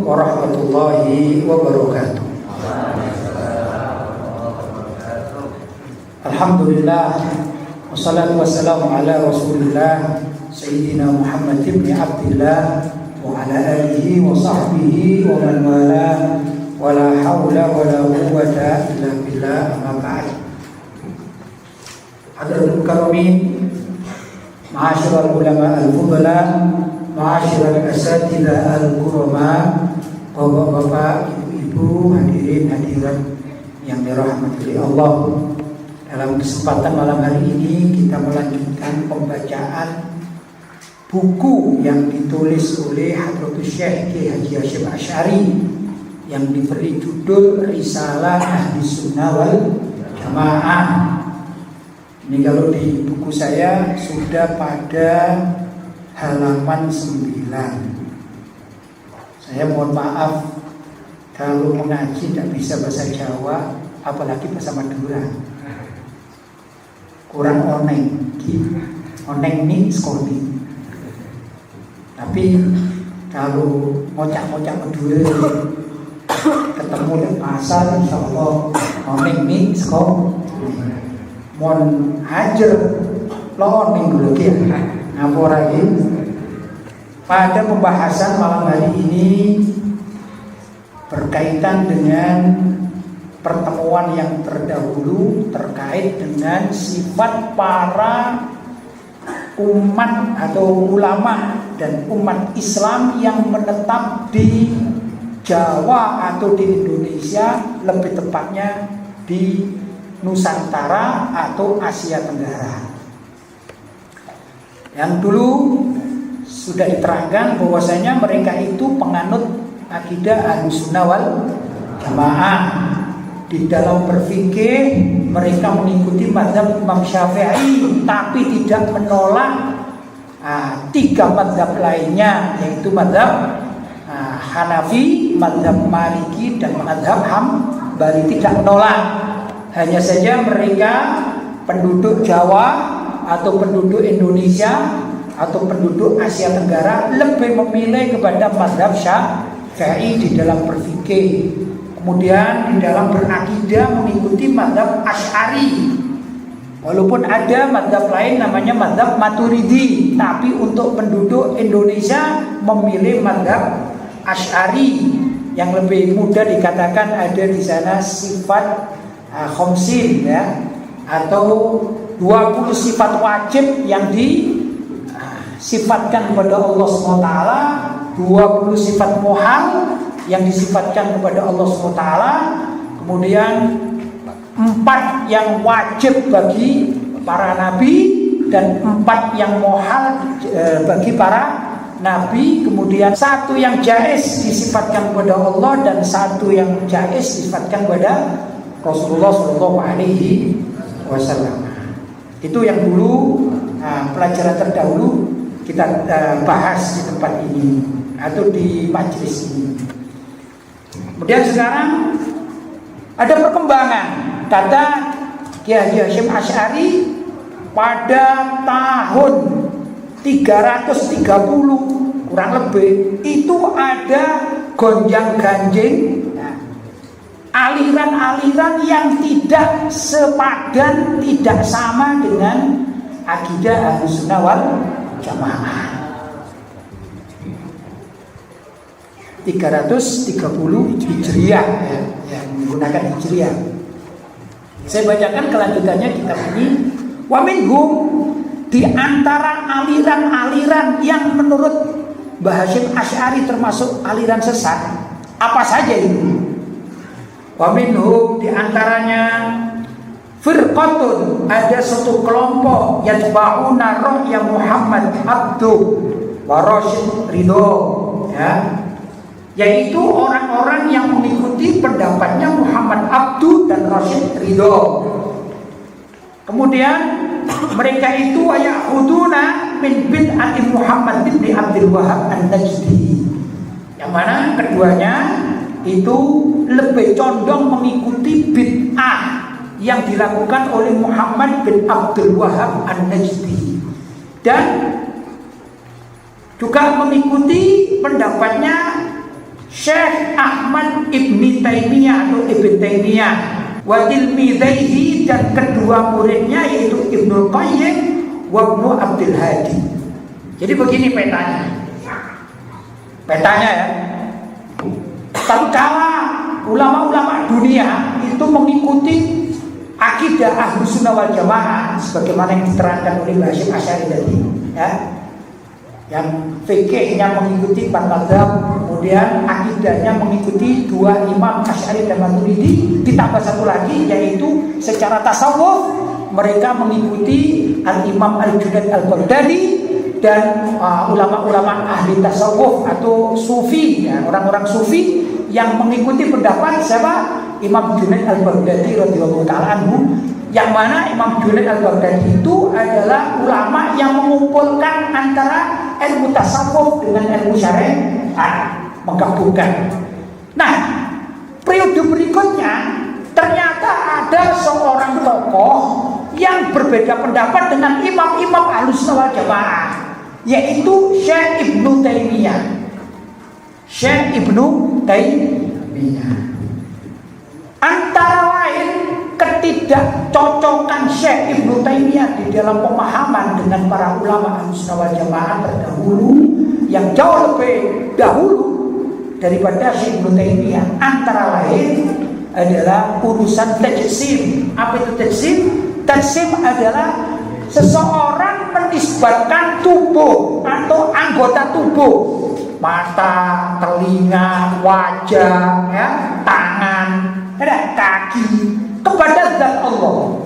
warahmatullahi wabarakatuh. Alhamdulillah, wassalatu wassalamu ala rasulillah Sayyidina Muhammad ibn Abdillah wa ala alihi wa sahbihi wa man wala wa la hawla wa la quwwata illa billah, amma ba'd. Hadratul karamin, ma'asyiral ulama al-fudala, ma'asyiral asatidzah al-kurama, bapak-bapak, ibu-ibu, hadirin hadirat yang dirahmati Allah. Dalam kesempatan malam hari ini kita melanjutkan pembacaan buku yang ditulis oleh Hadratus Syekh Kiai Haji Hasyim Asy'ari yang diberi judul Risalah Ahli Sunnah wal Jamaah. Ini kalau di buku saya sudah pada halaman 9. Saya mohon maaf kalau mengaji tidak bisa bahasa Jawa, apalagi bahasa Madura. Kurang oneng, oneng ini skoni. Tapi kalau ngocak-ngocak Madura ketemu di pasar, insya Allah oneng ini skoni. Mohon hajar lo minggu lagi ngapur lagi. Pada pembahasan malam hari ini berkaitan dengan pertemuan yang terdahulu terkait dengan sifat para umat atau ulama dan umat Islam yang menetap di Jawa atau di Indonesia, lebih tepatnya di Nusantara atau Asia Tenggara. Yang dulu sudah diterangkan bahwasanya mereka itu penganut akidah Ahlussunnah wal Jamaah. Di dalam berfikih mereka mengikuti mazhab Imam Syafi'i, tapi tidak menolak 3 mazhab lainnya, yaitu mazhab Hanafi, mazhab Maliki, dan mazhab Hambali. Tidak menolak. Hanya saja mereka penduduk Jawa atau penduduk Indonesia atau penduduk Asia Tenggara lebih memilih kepada mazhab Syafi'i di dalam berfikih. Kemudian di dalam berakidah mengikuti mazhab Asy'ari. Walaupun ada mazhab lain namanya mazhab Maturidi, tapi untuk penduduk Indonesia memilih mazhab Asy'ari yang lebih mudah dikatakan ada di sana sifat khomsin, ya, atau 20 sifat wajib yang disifatkan kepada Allah SWT, 20 sifat muhal yang disifatkan kepada Allah SWT, kemudian 4 yang wajib bagi para nabi dan 4 yang muhal bagi para nabi, kemudian 1 yang jaiz disifatkan kepada Allah dan 1 yang jaiz disifatkan kepada Rasulullah Shallallahu Alaihi Wasallam. Itu yang dulu pelajaran terdahulu kita bahas di tempat ini atau di majelis ini. Kemudian sekarang ada perkembangan. Kata Kiai Haji Hasyim Asy'ari pada tahun 330 kurang lebih itu ada gonjang-ganjing aliran-aliran yang tidak sepadan, tidak sama dengan akidah Ahlussunnah wal Jamaah. 330 Hijriah, yang menggunakan Hijriah. Saya bacakan kelanjutannya kitab ini. Wa minhum, di antara aliran-aliran yang menurut Mbah Hasyim Asy'ari termasuk aliran sesat, apa saja itu? Wa minhum, di antaranya firqatun, ada satu kelompok yatba'una ra'ya Muhammad Abduh wa Rasyid Ridho, ya, yaitu orang-orang yang mengikuti pendapatnya Muhammad Abduh dan Rasyid Ridho. Kemudian mereka itu ya'khuduna min bid'ati Muhammad bin Abdul Wahhab An-Najdi, yang mana keduanya itu lebih condong mengikuti bid'ah yang dilakukan oleh Muhammad bin Abdul Wahhab An-Najdi, dan juga mengikuti pendapatnya Syekh Ahmad Ibn Taimiyah atau Ibn Taimiyah wa tilmidaihi, dan kedua muridnya yaitu Ibnul Qayyim wa Ibnu Abdul Hadi. Jadi begini petanya. Petanya ya. Tatkala ulama-ulama dunia itu mengikuti akidah Ahlus Sunnah wal Jamaah sebagaimana yang diterangkan oleh Hasyim Asy'ari tadi, ya. Yang fikihnya mengikuti 4 mazhab, kemudian akidahnya mengikuti 2 imam Asy'ari dan Maturidi, ditambah satu lagi yaitu secara tasawuf mereka mengikuti Al-Imam Al-Junaid Al-Baghdadi dan ulama-ulama ahli tasawuf atau sufi, ya, orang-orang sufi yang mengikuti pendapat siapa? Imam Junaid Al-Baghdadi radhiyallahu ta'ala anhu, yang mana Imam Junaid Al-Baghdadi itu adalah ulama yang mengumpulkan antara ilmu tasawuf dengan ilmu syariat, menggabungkan. Nah, periode berikutnya ternyata ada seorang tokoh yang berbeda pendapat dengan imam-imam Ahlus Sunnah wal Jamaah, yaitu Syekh Ibnu Taimiyah. Syekh Ibnu Taimiyah. Antara lain ketidakcocokan Syekh Ibnu Taimiyah di dalam pemahaman dengan para ulama Ahlus Sunnah wal Jamaah terdahulu yang jauh lebih dahulu daripada Syekh Ibnu Taimiyah, antara lain adalah urusan tajsim. Apa itu tajsim? Tajsim adalah seseorang menisbatkan tubuh atau anggota tubuh, mata, telinga, wajah, ya, tangan, kaki, kepada zat Allah.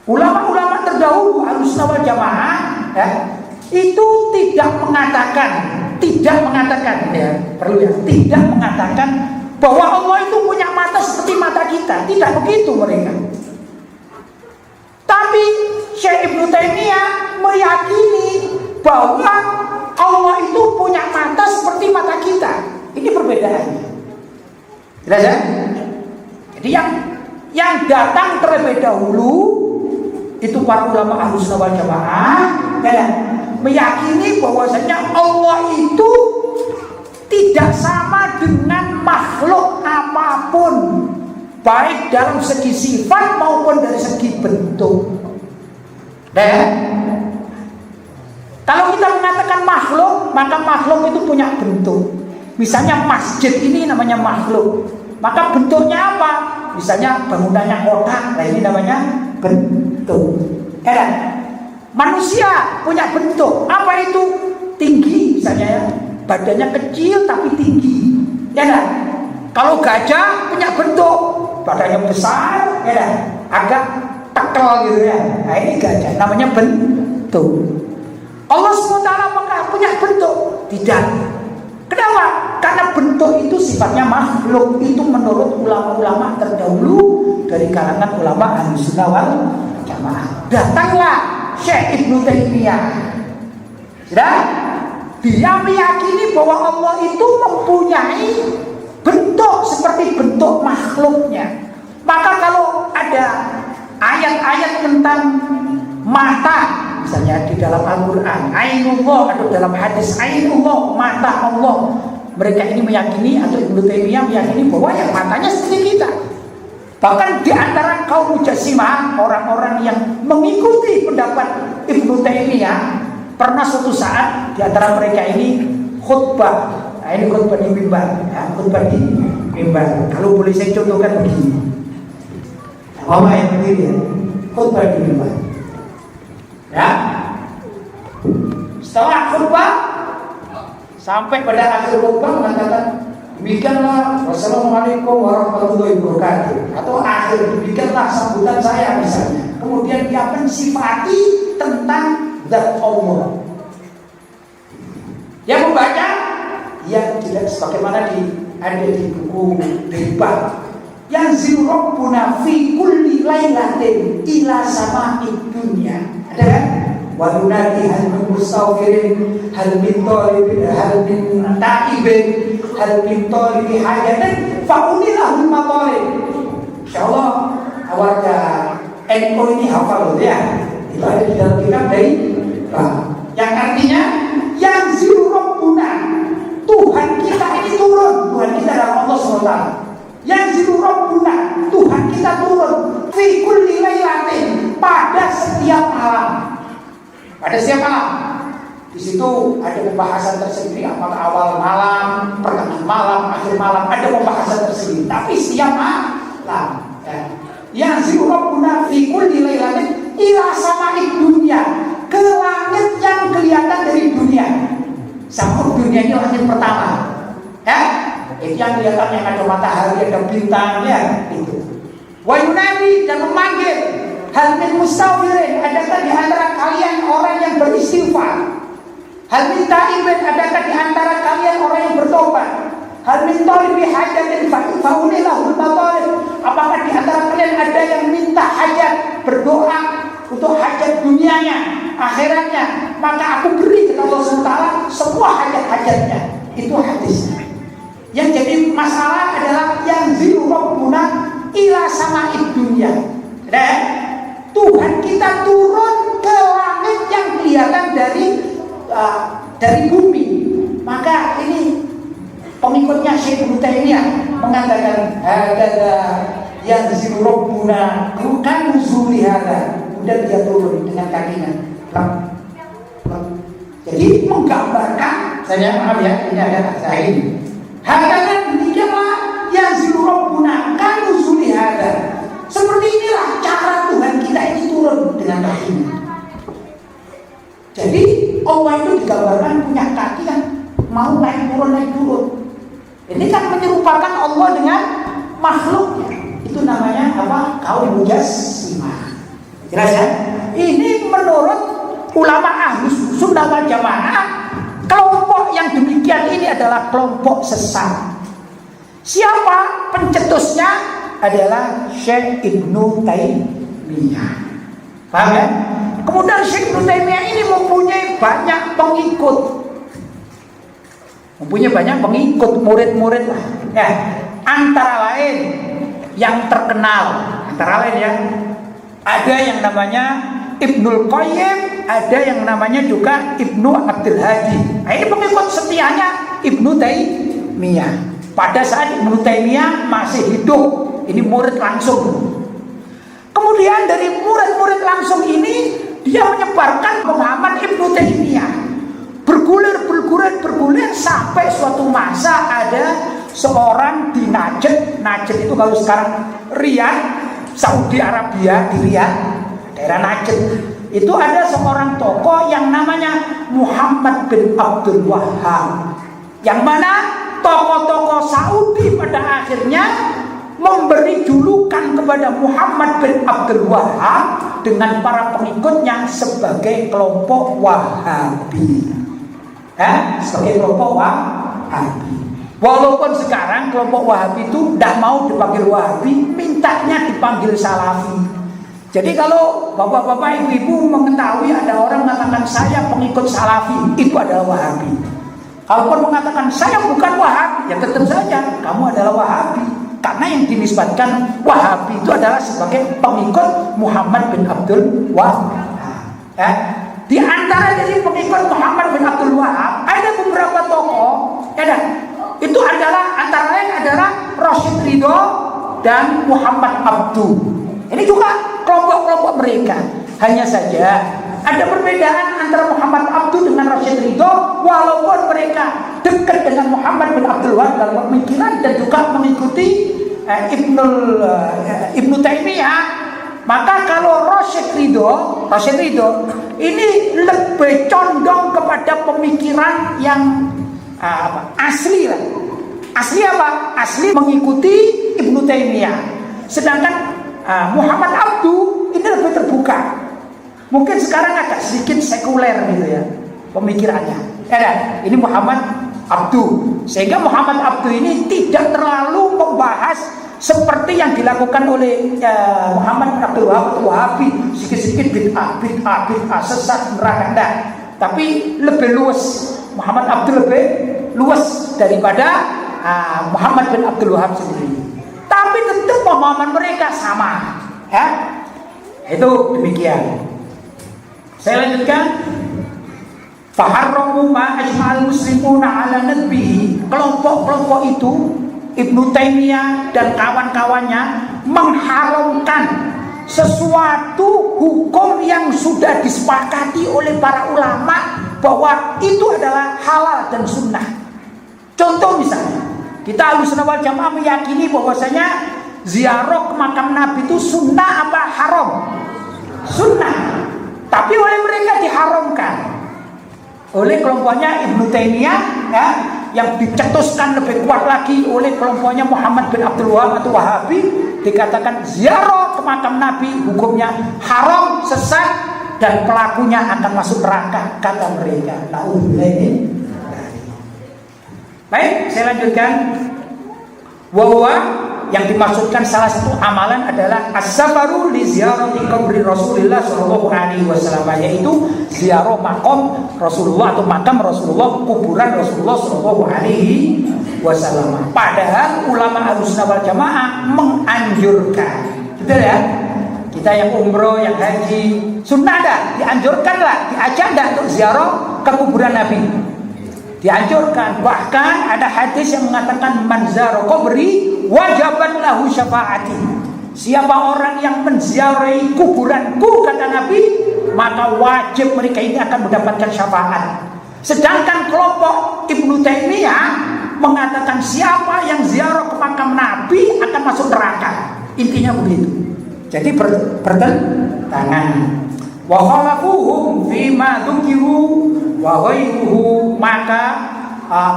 Ulama-ulama terdahulu Ahlus Sunnah wal Jamaah, ya, itu tidak mengatakan, ya, perlu ya, tidak mengatakan bahwa Allah itu punya mata seperti mata kita. Tidak begitu mereka. Tapi Syekh Ibnu Taimiyah meyakini bahwa Allah itu punya mata seperti mata kita. Ini perbedaannya. Jelas ya? Jadi yang datang terlebih dahulu itu para ulama Ahlus Sunnah wal Jamaah, ya, meyakini bahwasanya Allah itu tidak sama dengan makhluk apapun, baik dalam segi sifat maupun dari segi bentuk. Dan kalau kita mengatakan makhluk, maka makhluk itu punya bentuk. Misalnya masjid ini namanya makhluk, maka bentuknya apa? Misalnya bangunannya kotak, nah ini namanya bentuk. Dan manusia punya bentuk, apa itu? Tinggi misalnya, ya. Badannya kecil tapi tinggi, ya kan? Kalau gajah punya bentuk, badannya besar, ya kan? Agak tekel gitu ya. Nah ini gajah, namanya bentuk. Allah SWT apakah punya bentuk? Tidak. Kenapa? Karena bentuk itu sifatnya makhluk. Itu menurut ulama-ulama terdahulu dari kalangan ulama Ahlus Sunnah wal Jamaah. Datanglah Syekh Ibnu Taimiyah. Sudah? Dia meyakini bahwa Allah itu mempunyai bentuk seperti bentuk makhluknya. Maka kalau ada ayat-ayat tentang mata, misalnya di dalam Al-Quran, Ainullah, atau dalam hadis Ainullah, mata Allah, mereka ini meyakini, atau Ibnu Taimiyah meyakini bahwa yang matanya seperti kita. Bahkan di antara kaum Mujassimah, orang-orang yang mengikuti pendapat Ibnu Taimiyah, pernah suatu saat di antara mereka ini khutbah. Nah, ini khutbah di mimbar, ya, khutbah di mimbar. Kalau boleh saya contohkan begini. Mama yang berdiri, ya, khutbah di mimbar. Ya. Setelah khutbah sampai pada akhir khutbah mengatakan demikianlah wassalamualaikum warahmatullahi wabarakatuh, atau akhir demikianlah sambutan saya misalnya. Kemudian dia mensifati tentang zat Allah. Yang membaca, ya tidak sebagaimana ada di buku Ribah. Yang Rabbuna fi kulli lailatin ila sama'id dunya. Ada kan? Wa yunadi hal min mustaghfirin, hal min talibin, hal min ta'ibin, hal min talibi hajatin fa unilahul matalib. Insyaallah warga NU ini hafal ya. Itu ada di dalam kitab dari yang artinya yang Rabbuna, Tuhan kita adalah Allah SWT. Yang zilu Rabbuna, Tuhan kita turun fi kulli lailatin, pada setiap malam. Pada setiap malam. Di situ ada pembahasan tersendiri, apakah awal malam, pertengahan malam, akhir malam, ada pembahasan tersendiri. Tapi setiap malam. Yang zilu Rabbuna fi kulli lailatin ila sama'id dunya, ke langit yang kelihatan dari dunia. Sama dunia ini langit pertama. Itu yang kelihatan, yang ada matahari, ada bintang, ya itu. Wa yunadi, dan memanggil, hal min mustaghfirin, adakah di antara kalian orang yang beristighfar? Hal min taibin, adakah di antara kalian orang yang bertobat? Hal min talibi hajatin fa'ulilahul matalib, apakah di antara kalian ada yang minta hajat, berdoa untuk hajat dunianya, akhiratnya, maka aku beri kepada Allah SWT semua hajat-hajatnya. Itu hadisnya. Yang jadi masalah adalah yang zilu Rabbuna ila sama'id dunya. Tuhan kita turun ke langit yang kelihatan dari bumi. Maka ini pengikutnya Syekh Ibnu Taimiyah mengatakan ada yang zilu Rabbuna bukan nuzuli hada. Kemudian dia turun dengan kakinya. Jadi menggambarkan, saya maaf ya, ini ada saya ini. Hadakan demikianlah yang zilu Rabbuna kan nuzuli hada. Seperti inilah cara Tuhan kita ini turun dengan kakinya. Jadi Allah itu digambarkan punya kaki yang mau naik turun. Ini kan menyerupakan Allah dengan makhluknya. Itu namanya apa? Kaum mujassimah. Jelas ya? Ini menurut ulama Ahlus Sunnah wal Jamaah, kelompok yang demikian ini adalah kelompok sesat. Siapa pencetusnya? Adalah Syekh Ibnu Taimiyah. Paham ya? Kemudian Syekh Ibnu Taimiyah ini mempunyai banyak pengikut. Murid-murid lah. Ya, antara lain yang terkenal, antara lain ya, ada yang namanya Ibnul Qayyim, ada yang namanya juga Ibnu Abdul Hadi. Nah, ini pengikut setianya Ibnu Taimiyah. Pada saat Ibnu Taimiyah masih hidup, ini murid langsung. Kemudian dari murid-murid langsung ini, dia menyebarkan pemahaman Ibnu Taimiyah. Bergulir sampai suatu masa ada seorang di Najd. Najd itu kalau sekarang Riyadh, Saudi Arabia, di Riyadh, daerah Najd. Itu ada seorang tokoh yang namanya Muhammad bin Abdul Wahhab. Yang mana tokoh-tokoh Saudi pada akhirnya memberi julukan kepada Muhammad bin Abdul Wahhab dengan para pengikutnya sebagai kelompok Wahabi. Sebagai kelompok Wahabi. Walaupun sekarang kelompok Wahabi itu tidak mau dipanggil Wahabi, mintanya dipanggil Salafi. Jadi kalau bapak-bapak, ibu-ibu mengetahui ada orang mengatakan saya pengikut Salafi, itu adalah Wahabi. Kalaupun mengatakan saya bukan Wahabi, ya tetap saja kamu adalah Wahabi. Karena yang dinisbatkan Wahabi itu adalah sebagai pengikut Muhammad bin Abdul Wahhab. Di antara dari pengikut Muhammad bin Abdul Wahhab ada beberapa tokoh, itu adalah antara lain adalah Rasyid Ridho dan Muhammad Abdu. Ini juga kelompok-kelompok mereka. Hanya saja ada perbedaan antara Muhammad Abdu dengan Rasyid Ridho, walaupun mereka dekat dengan Muhammad bin Abdul Wahhab dalam pemikiran dan juga mengikuti Ibnu Taimiyah. Maka kalau Rasyid Ridho ini lebih condong kepada pemikiran yang asli lah. Asli apa? Asli mengikuti Ibnu Taimiyah. Sedangkan Muhammad Abdu ini lebih terbuka. Mungkin sekarang agak sedikit sekuler gitu ya pemikirannya. Ini Muhammad Abdu. Sehingga Muhammad Abdu ini tidak terlalu membahas seperti yang dilakukan oleh Muhammad Abdul Wahhab atau Wahabi, sedikit-sedikit bid'ah, sesat, neraka. Enggak. Tapi lebih luas. Muhammad Abdul lebih luas daripada Muhammad bin Abdul Wahhab sendiri. Tapi tentu pemahaman mereka sama. Itu demikian. Saya lanjutkan. Faharramu ma ajma'al muslimuna ala nadbihi. Kelompok-kelompok itu Ibnu Taimiyah dan kawan-kawannya mengharamkan sesuatu hukum yang sudah disepakati oleh para ulama bahwa itu adalah halal dan sunnah. Contoh misalnya, kita Ahlussunnah wal Jamaah meyakini bahwasanya ziarah ke makam Nabi itu sunnah apa haram? Sunnah. Tapi oleh mereka diharamkan. Oleh kelompoknya Ibnu Taimiyah ya, yang dicetuskan lebih kuat lagi oleh kelompoknya Muhammad bin Abdul Wahab atau Wahabi, dikatakan ziarah ke makam Nabi hukumnya haram, sesat, dan pelakunya akan masuk neraka, kata mereka. Baik, saya lanjutkan. Bahwa yang dimaksudkan salah satu amalan adalah as-safaru li ziyarati qabri Rasulullah sallallahu alaihi wasallam, yaitu ziarah makam Rasulullah atau makam Rasulullah, kuburan Rasulullah sallallahu alaihi wasallam. Padahal ulama Ahlussunnah wal Jamaah menganjurkan. Betul ya? Kita yang umroh, yang haji, sunnah dah, dianjurkanlah, diajak dah untuk ziarah ke kuburan Nabi. Dianjurkan. Bahkan ada hadis yang mengatakan man zara qabri wajaban lahu syafaati. Siapa orang yang menziarahi kuburanku, kata Nabi, maka wajib mereka ini akan mendapatkan syafaat. Sedangkan kelompok Ibnu Taimiyah mengatakan siapa yang ziarah ke makam Nabi akan masuk neraka. Intinya begitu. Jadi bertentangan. Wa khalafuhum fima dzukiru wa ghairuhu, maka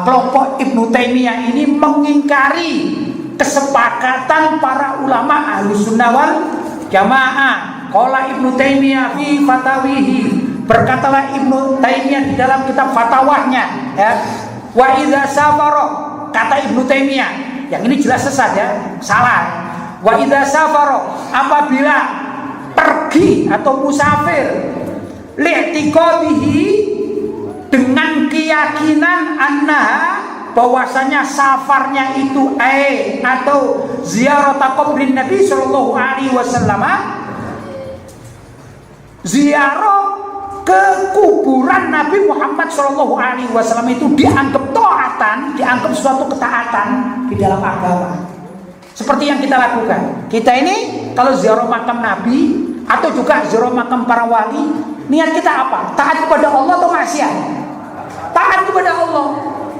kelompok Ibnu Taimiyah ini mengingkari kesepakatan para ulama Ahlussunnah wal Jamaah. Qala Ibnu Taimiyah fi fatawihi, berkatalah Ibnu Taimiyah di dalam kitab fatwanya ya, wa idza safara, kata Ibnu Taimiyah, yang ini jelas sesat ya, salah. Wa idza safara, apabila pergi atau musafir, li'tiqadihi, dengan keyakinan annaha, bahwasanya safarnya itu atau ziarah kubrin Nabi sallallahu alaihi wasallam, ziarah ke kuburan Nabi Muhammad sallallahu alaihi wasallam itu dianggap taatan, dianggap suatu ketaatan di dalam agama. Seperti yang kita lakukan. Kita ini kalau ziarah makam Nabi atau juga ziarah makam para wali, niat kita apa? Taat kepada Allah atau maksiat? Taat kepada Allah.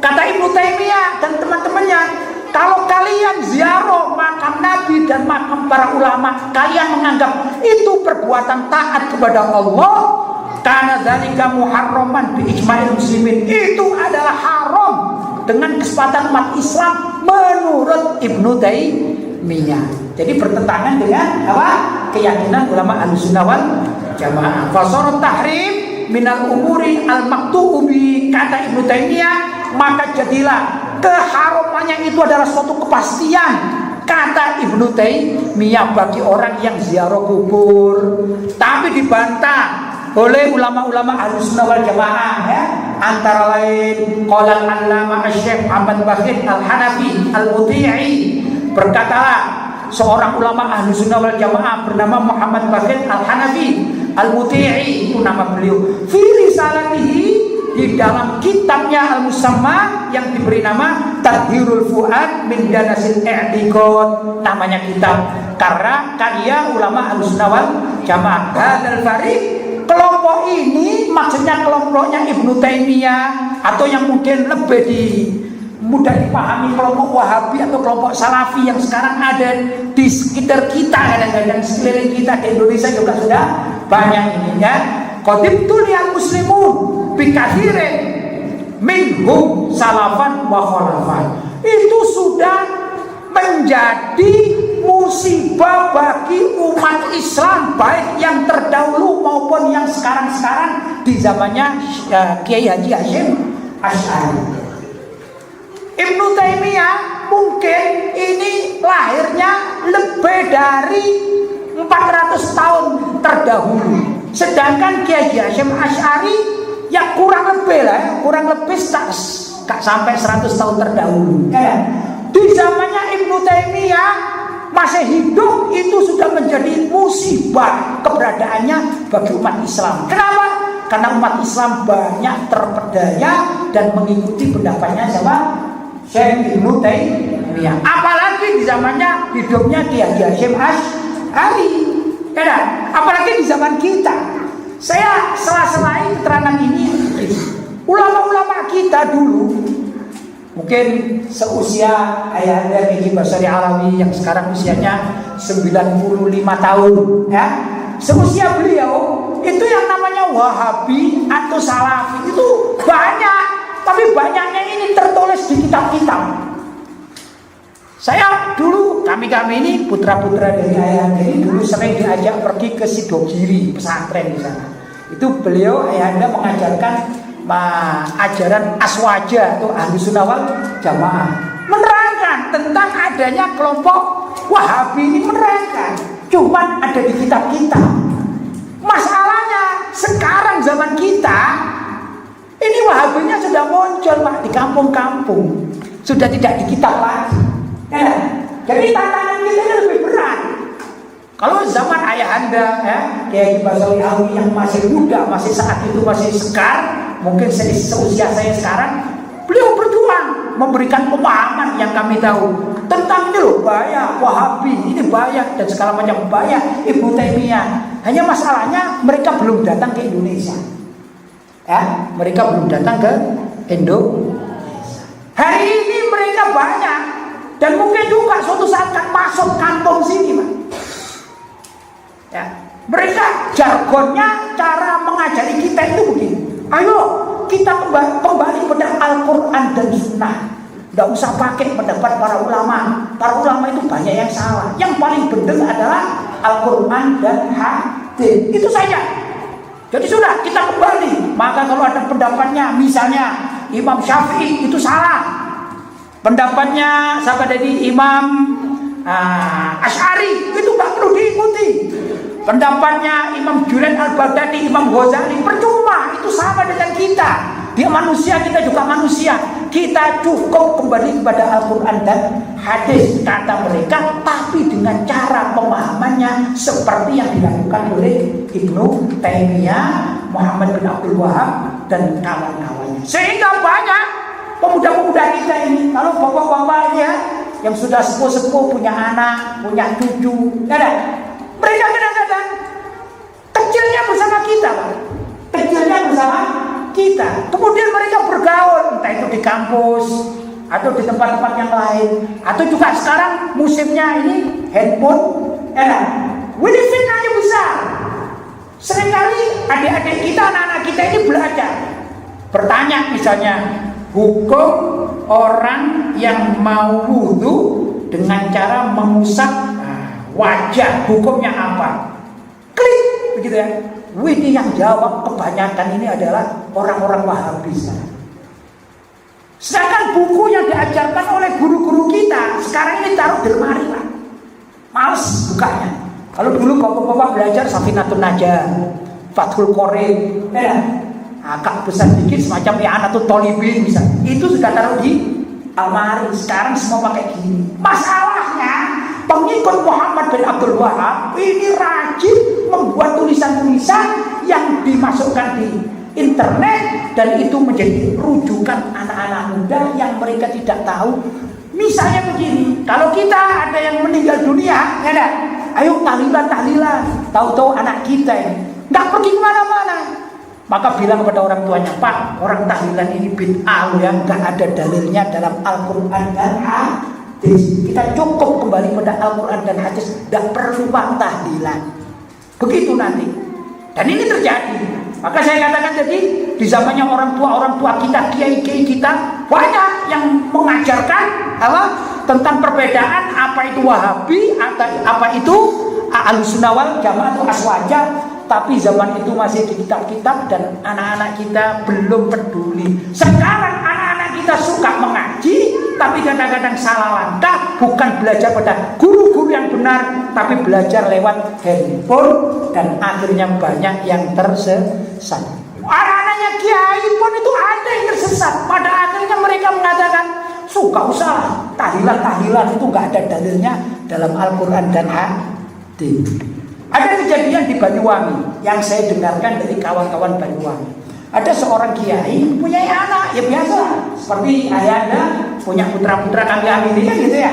Kata Ibnu Taimiyah dan teman-temannya, kalau kalian ziarah makam Nabi dan makam para ulama, kalian menganggap itu perbuatan taat kepada Allah, karena dzalika muharraman bi ijma'il muslimin, itu adalah haram dengan kesepakatan umat Islam menurut Ibnu Taimiyah. Jadi bertentangan dengan apa? Keyakinan ulama Ahlussunnah wal Jamaah. Fasarat tahrim minal umuri al-maktubi, kata Ibnu Taimiyah, maka jadilah keharamannya itu adalah suatu kepastian, kata Ibnu Taimiyah, bagi orang yang ziarah kubur. Tapi dibantah oleh ulama-ulama Ahlussunnah wal Jamaah ya. Antara lain qala al-allama Asy-Syaikh Muhammad Bakhir Al-Hanafi Al-Muti'i, berkatalah seorang ulama Ahlussunnah wal Jamaah bernama Muhammad Bakhir Al-Hanafi Al-Muti'i, itu nama beliau, fi risalatihi, di dalam kitabnya Al-Musamma yang diberi nama Tadhirul Fuad min Danasil I'tiqad, namanya kitab, karena karya ulama Ahlussunnah wal Jamaah. Hadzal fariq, kelompok ini maksudnya kelompoknya Ibnu Taimiyah, atau yang mungkin lebih mudah dipahami kelompok Wahabi atau kelompok Salafi yang sekarang ada di sekitar kita, kadang-kadang sekeliling kita di Indonesia juga sudah banyak ini ya. Qadibtul yang muslimun bikatsirin minhum salafan wa khalafan, itu sudah menjadi musibah bagi umat Islam, baik yang terdahulu maupun yang sekarang-sekarang di zamannya Kiai Haji Hasyim Asy'ari. Ibnu Taimiyah mungkin ini lahirnya lebih dari 400 tahun terdahulu, sedangkan Kiai Haji Hasyim Asy'ari ya kurang lebih lah, kurang lebih tak sampai 100 tahun terdahulu ya. Di zamannya Ibnu Taimiyah masih hidup, itu sudah menjadi musibah keberadaannya bagi umat Islam. Kenapa? Karena umat Islam banyak terpedaya dan mengikuti pendapatnya siapa? Syekh Ibnu Taimiyah. Apalagi di zamannya hidupnya Kiai Hasyim Asy'ari. Ya, apalagi di zaman kita. Saya sela-selai keterangan ini, ulama-ulama kita dulu mungkin seusia Ayahanda Kiai Basari Alawi yang sekarang usianya 95 tahun, ya. Seusia beliau itu yang namanya Wahabi atau Salafi itu banyak, tapi banyaknya ini tertulis di kitab-kitab. Saya dulu, kami ini putra-putra dari Ayahanda ini dulu sering diajak pergi ke Sidogiri, pesantren di sana. Itu beliau Ayahanda mengajarkan ajaran aswaja atau Ahlus Sunnah wal Jamaah, menerangkan tentang adanya kelompok Wahabi ini, menerangkan. Cuman ada di kitab-kitab. Masalahnya sekarang zaman kita ini Wahabinya sudah muncul Pak di kampung-kampung, sudah tidak di kitab lagi. Ya, jadi tantangan kita ini lebih berat. Kalau zaman Ayahanda, ya, Kiai Basari Alawi yang masih muda, masih saat itu masih sekar, mungkin seusia saya sekarang, beliau berjuang memberikan pemahaman yang kami tahu tentang ini loh, bahaya Wahabi, ini bahaya dan segala macam bahaya Ibnu Taimiyah. Hanya masalahnya mereka belum datang ke Indonesia. Ya, mereka belum datang ke Indonesia. Hari ini mereka banyak. Dan mungkin juga suatu saat akan masuk kantong sini, Pak. Ya, mereka jargonnya, cara mengajari kita itu begini. Ayo kita kembali pada Al-Quran dan Sunnah. Tidak usah pakai pendapat para ulama. Para ulama itu banyak yang salah. Yang paling benar adalah Al-Quran dan hadis. Itu saja. Jadi sudah kita kembali. Maka kalau ada pendapatnya, misalnya Imam Syafi'i itu salah. Pendapatnya siapa dari Imam Asy'ari itu nggak perlu diikuti. Pendapatnya Imam Junaid Al-Baghdadi, Imam Ghazali percuma, itu sama dengan kita. Dia manusia, kita juga manusia. Kita cukup kembali kepada Al-Quran dan hadis kata mereka, tapi dengan cara pemahamannya seperti yang dilakukan oleh Ibnu Taimiyah, Muhammad bin Abdul Wahab dan kawan-kawannya. Sehingga banyak pemuda-pemuda kita ini, kalau bapak-bapaknya yang sudah sepuh-sepuh punya anak, punya cucu, mereka kadang-kadang kecilnya bersama kita, Pak. Kecilnya bersama kita. Kemudian mereka bergaul, entah itu di kampus atau di tempat-tempat yang lain, atau juga sekarang musimnya ini handphone, fitnahnya besar. Seringkali adik-adik kita, anak-anak kita ini belajar, bertanya misalnya, hukum orang yang mau wudu dengan cara mengusap wajah, hukumnya apa? Klik, begitu ya. Ini yang jawab kebanyakan ini adalah orang-orang Wahabi. Sedangkan buku yang diajarkan oleh guru-guru kita sekarang ini taruh di lemari, Pak. Males bukanya. Kalau dulu bapak-bapak belajar Safinatun Najah, Fathul Qorib, agak besar dikit semacam I'anatul Thalibin misalnya, itu sudah taruh di almari. Sekarang semua pakai gini. Masalahnya pengikut Muhammad bin Abdul Wahab ini rajin membuat tulisan-tulisan yang dimasukkan di internet, dan itu menjadi rujukan anak-anak muda yang mereka tidak tahu. Misalnya begini, kalau kita ada yang meninggal dunia, ayo tahlilan, tahu-tahu anak kita ini nggak pergi kemana-mana. Maka bilang kepada orang tuanya, Pak, orang tahlilan ini bid'ah yang nggak ada dalilnya dalam Al-Quran dan hadis. Kita cukup kembali pada Al-Quran dan hadis, nggak perlu Pak tahlilan. Begitu nanti. Dan ini terjadi. Maka saya katakan, jadi di zamannya orang tua kita, kiai-kiai kita, banyak yang mengajarkan tentang perbedaan apa itu Wahabi, apa itu Ahlus Sunnah wal Jamaah atau aswaja. Tapi zaman itu masih di kitab-kitab dan anak-anak kita belum peduli. Sekarang anak-anak kita suka mengaji, tapi kadang-kadang salah langkah, bukan belajar pada guru-guru yang benar, tapi belajar lewat handphone, dan akhirnya banyak yang tersesat. Anak-anaknya kiai pun itu ada yang tersesat. Pada akhirnya mereka mengatakan, suka usaha tahlilan itu nggak ada dalilnya dalam Al-Quran dan hadis. Ada kejadian di Banyuwangi yang saya dengarkan dari kawan-kawan Banyuwangi. Ada seorang kiai punya anak, ya biasa seperti ayah Anda punya putra-putra kami ini kan gitu ya.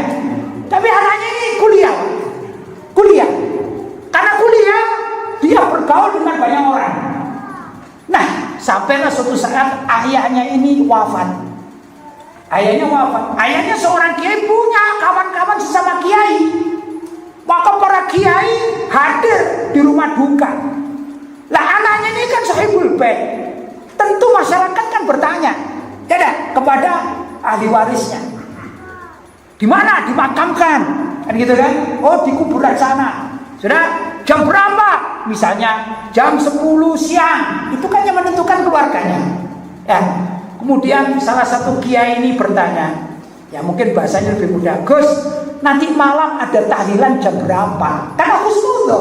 Tapi anaknya ini kuliah. Karena kuliah dia bergaul dengan banyak orang. Nah, sampailah suatu saat ayahnya ini wafat. Ayahnya seorang kiai punya kawan-kawan sesama kiai. Maka para kiai hadir di rumah duka. Lah anaknya ini kan sahibul bait. Tentu masyarakat kan bertanya, kepada ahli warisnya. Di mana dimakamkan? Kan gitu kan? Oh, di kuburan sana. Sudah jam berapa? Misalnya jam 10 siang. Itu kan yang menentukan keluarganya. Ya. Kemudian salah satu kiai ini bertanya, ya mungkin bahasanya lebih mudah. Gus, nanti malam ada tahlilan jam berapa? Kan aku setuju.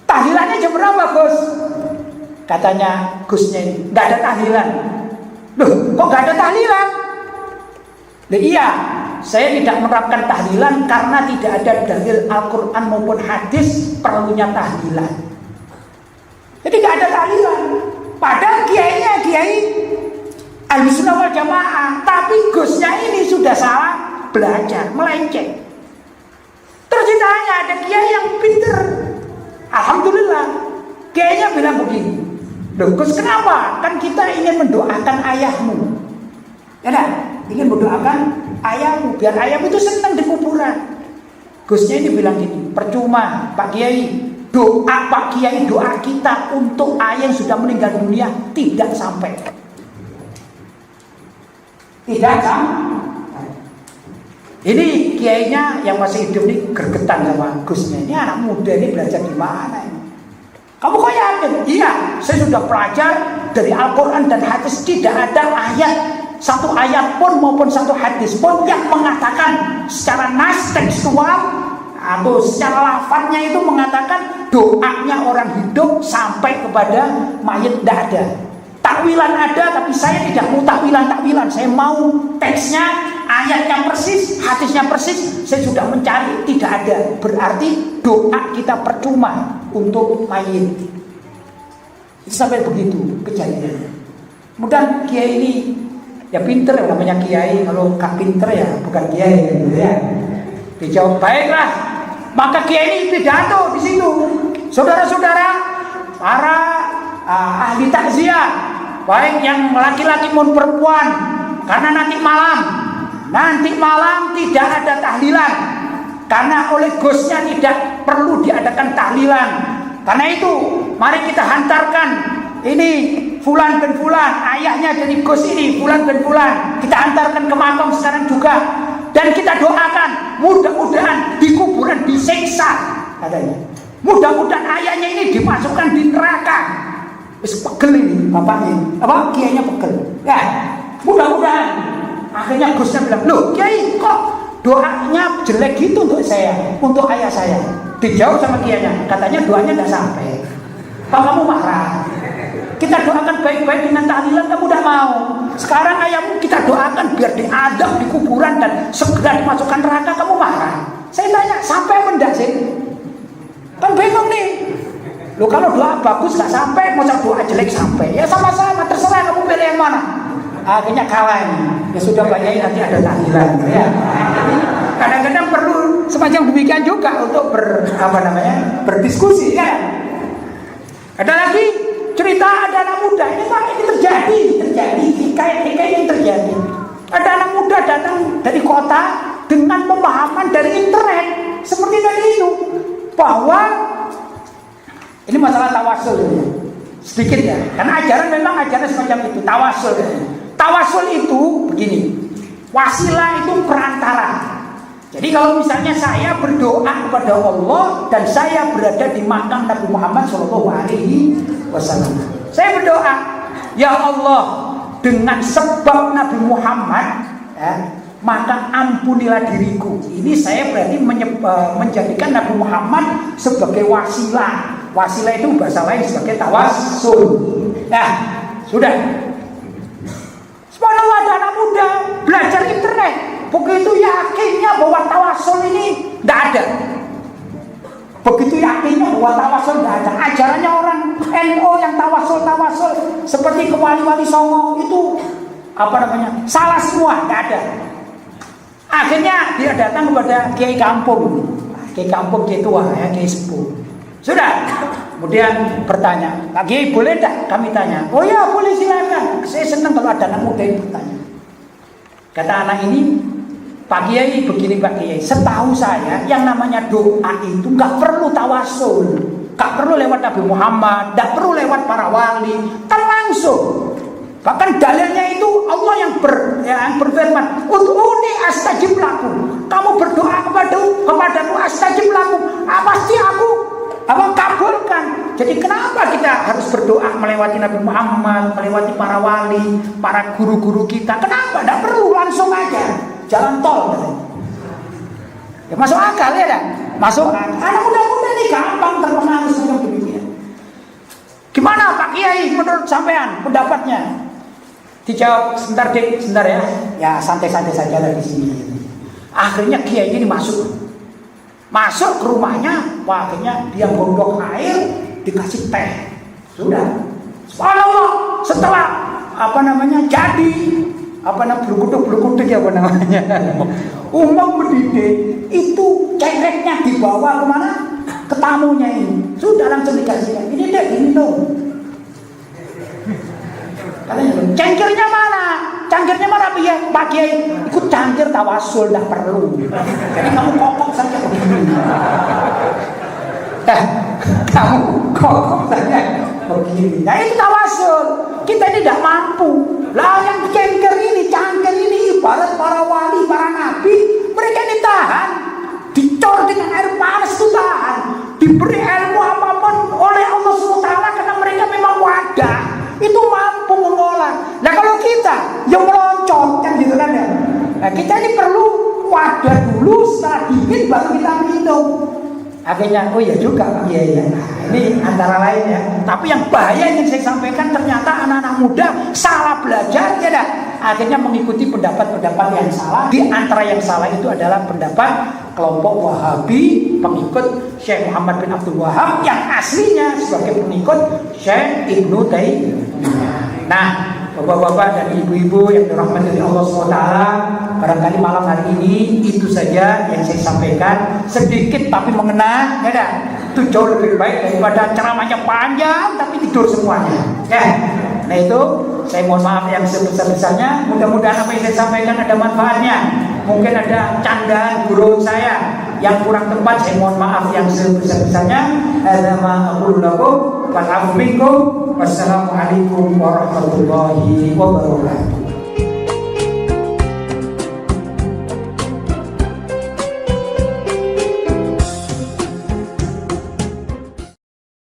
Tahlilannya jam berapa, Gus? Katanya Gusnya ini, nggak ada tahlilan. Loh, kok nggak ada tahlilan? Loh, iya, saya tidak menerapkan tahlilan karena tidak ada dalil Al-Quran maupun hadis perlunya tahlilan. Jadi nggak ada tahlilan. Padahal kiainya kiai Ahlussunnah wal Jamaah, tapi Gusnya ini sudah salah belajar, melenceng. Terus ditanya, ada kiai yang pinter. Alhamdulillah, kiainya bilang begini. Loh, Gus, kenapa? Kan kita ingin mendoakan ayahmu. Ya dah, ingin mendoakan ayahmu biar ayahmu itu senang di kuburan. Gusnya ini bilang gini, percuma Pak Kiai, doa Pak Kiai, doa kita untuk ayah yang sudah meninggal dunia tidak sampai. Tidak sampai. Ini kiainya yang masih hidup ini gergetan sama Gusnya. Ini anak muda ini belajar di mana ini? Kamu kok yakin? Iya, saya sudah belajar dari Al-Quran dan hadis. Tidak ada ayat, satu ayat pun maupun satu hadis pun yang mengatakan secara nas tekstual atau secara lafadznya itu mengatakan doanya orang hidup sampai kepada mayit. Tidak ada. Takwilan ada, tapi saya tidak mau takwilan. Saya mau teksnya, ayatnya persis, hadisnya persis. Saya sudah mencari, tidak ada. Berarti doa kita percuma untuk mayit. Itu sampai begitu kejadiannya. Kemudian kiai ini ya pinter, namanya kiai. Kalau gak pinter ya bukan kiai gitu ya. Dijawab, baiklah. Maka kiai ini pidato di situ. Saudara-saudara, para ahli takziah, baik yang laki-laki maupun perempuan, karena nanti malam tidak ada tahlilan, karena oleh Gusnya tidak perlu diadakan tahlilan. Karena itu mari kita hantarkan ini fulan bin fulan, ayahnya dari Gus ini fulan bin fulan, kita hantarkan ke makam sekarang juga, dan kita doakan mudah-mudahan di kuburan disiksa, katanya. Mudah-mudahan ayahnya ini dimasukkan di neraka. Wis pegel ini bapaknya, kiainya pegel. Ya, mudah-mudahan. Akhirnya Gusnya bilang, loh kiai kok doanya jelek gitu untuk saya, untuk ayah saya. Dijawab sama kiainya, katanya doanya tidak sampai. Pak, kamu marah. Kita doakan baik-baik dengan tahlilan, kamu tidak mau. Sekarang ayahmu kita doakan biar diadab di kuburan dan segera dimasukkan neraka, kamu marah. Saya tanya, sampai mendak sih? Kan bingung nih. Loh, kalau doa bagus gak sampai, mau doa jelek sampai. Ya sama-sama, terserah kamu pilih yang mana. Akhirnya kalah ini. Ya sudah banyak nanti ada tahlilan. Ya. Kadang-kadang perlu semacam demikian juga untuk berdiskusi kan. Ada lagi cerita ada anak muda. Ini Pak, ini terjadi hikayat yang terjadi. Ada anak muda datang dari kota dengan pemahaman dari internet seperti tadi itu, bahwa ini masalah tawasul sedikit ya, karena ajaran memang ajaran semacam itu, tawasul. Tawasul itu begini, wasilah itu perantara. Jadi kalau misalnya saya berdoa kepada Allah dan saya berada di makam Nabi Muhammad SAW, saya berdoa, ya Allah, dengan sebab Nabi Muhammad, ya, maka ampunilah diriku. Ini saya berarti menjadikan Nabi Muhammad sebagai wasilah. Wasilah itu bahasa lain sebagai tawassul. Nah, sudah. Subhanallah, ada anak muda belajar internet. Begitu yakinnya bahwa tawassul ini tidak ada. begitu yakinnya bahwa tawasul nggak ada. Ajarannya orang NU yang tawasul seperti ke wali-wali Songo itu salah semua, nggak ada. Akhirnya dia datang kepada Kiai Kampung, Kiai tua ya, Kiai sepuh. Sudah, kemudian bertanya, Pak Kiai boleh tak kami tanya? Oh ya boleh, silakan. Saya senang kalau ada anak muda yang bertanya. Kata anak ini, Pak Kiai begini Pak Kiai, setahu saya yang namanya doa itu nggak perlu tawasul, nggak perlu lewat Nabi Muhammad, nggak perlu lewat para wali, kan langsung. Bahkan dalilnya itu Allah yang berfirman, "Ud'uni astajib lakum." Kamu berdoa kepadaku astajib lakum. Pasti aku kabulkan. Jadi kenapa kita harus berdoa melewati Nabi Muhammad, melewati para wali, para guru-guru kita? Kenapa? Tidak perlu, langsung aja jalan tol. Ya masuk akal ya dah. Masuk akal. Anak muda-muda ini gampang terpengaruh semacam demikian. Gimana Pak Kiai menurut sampean pendapatnya? Dijawab sebentar ya. Ya santai-santai saja lah di sini. Akhirnya Kiai ini masuk ke rumahnya, akhirnya dia gondok air, dikasih teh. Sudah. Subhanallah, setelah jadi berkutuk umum mendidik itu cengreknya dibawa kemana? Ke tamunya ini. Sudah langsung dikasihkan. Ini deh gini tuh. Cangkirnya mana? Cangkirnya mana Pak Kiai? Ikut cangkir tawasul, tidak perlu. Jadi kamu kokok saja begini. Kamu kokok saja begini. Nah itu tawasul. Kita ini tidak mampu. Lah yang cangkir ini ibarat para wali, para nabi. Mereka ini tahan. Dicor dengan air panas itu tahan. Diberi ilmu apapun oleh Allah SWT karena mereka memang wadah. Itu mampu mengolah. Nah kalau kita yang meloncong kan gitu kan ya. Nah kita ini perlu wadah dulu, setelah dingin baru kita minum. Akhirnya oh ya juga Pak Kiai. Nah, ini antara lain ya. Tapi yang bahaya yang saya sampaikan ternyata anak-anak muda salah belajar ya dah. Akhirnya mengikuti pendapat-pendapat yang salah. Di antara yang salah itu adalah pendapat kelompok Wahabi pengikut Syekh Muhammad bin Abdul Wahab yang aslinya sebagai pengikut Syekh Ibnu Taimiyah. Nah, bapak-bapak dan ibu-ibu yang dirahmati oleh Allah SWT, barangkali malam hari ini itu saja yang saya sampaikan, sedikit tapi mengena, ya dah. Itu jauh lebih baik daripada ceramahnya panjang tapi tidur semuanya. Ya. Nah itu saya mohon maaf yang sebesar-besarnya. Mudah-mudahan apa yang saya sampaikan ada manfaatnya. Mungkin ada candaan guru saya yang kurang tepat, saya mohon maaf yang sebesar-besarnya. Hadza ma aqulu lakum wal 'afwu minkum. Wassalamualaikum warahmatullahi wabarakatuh.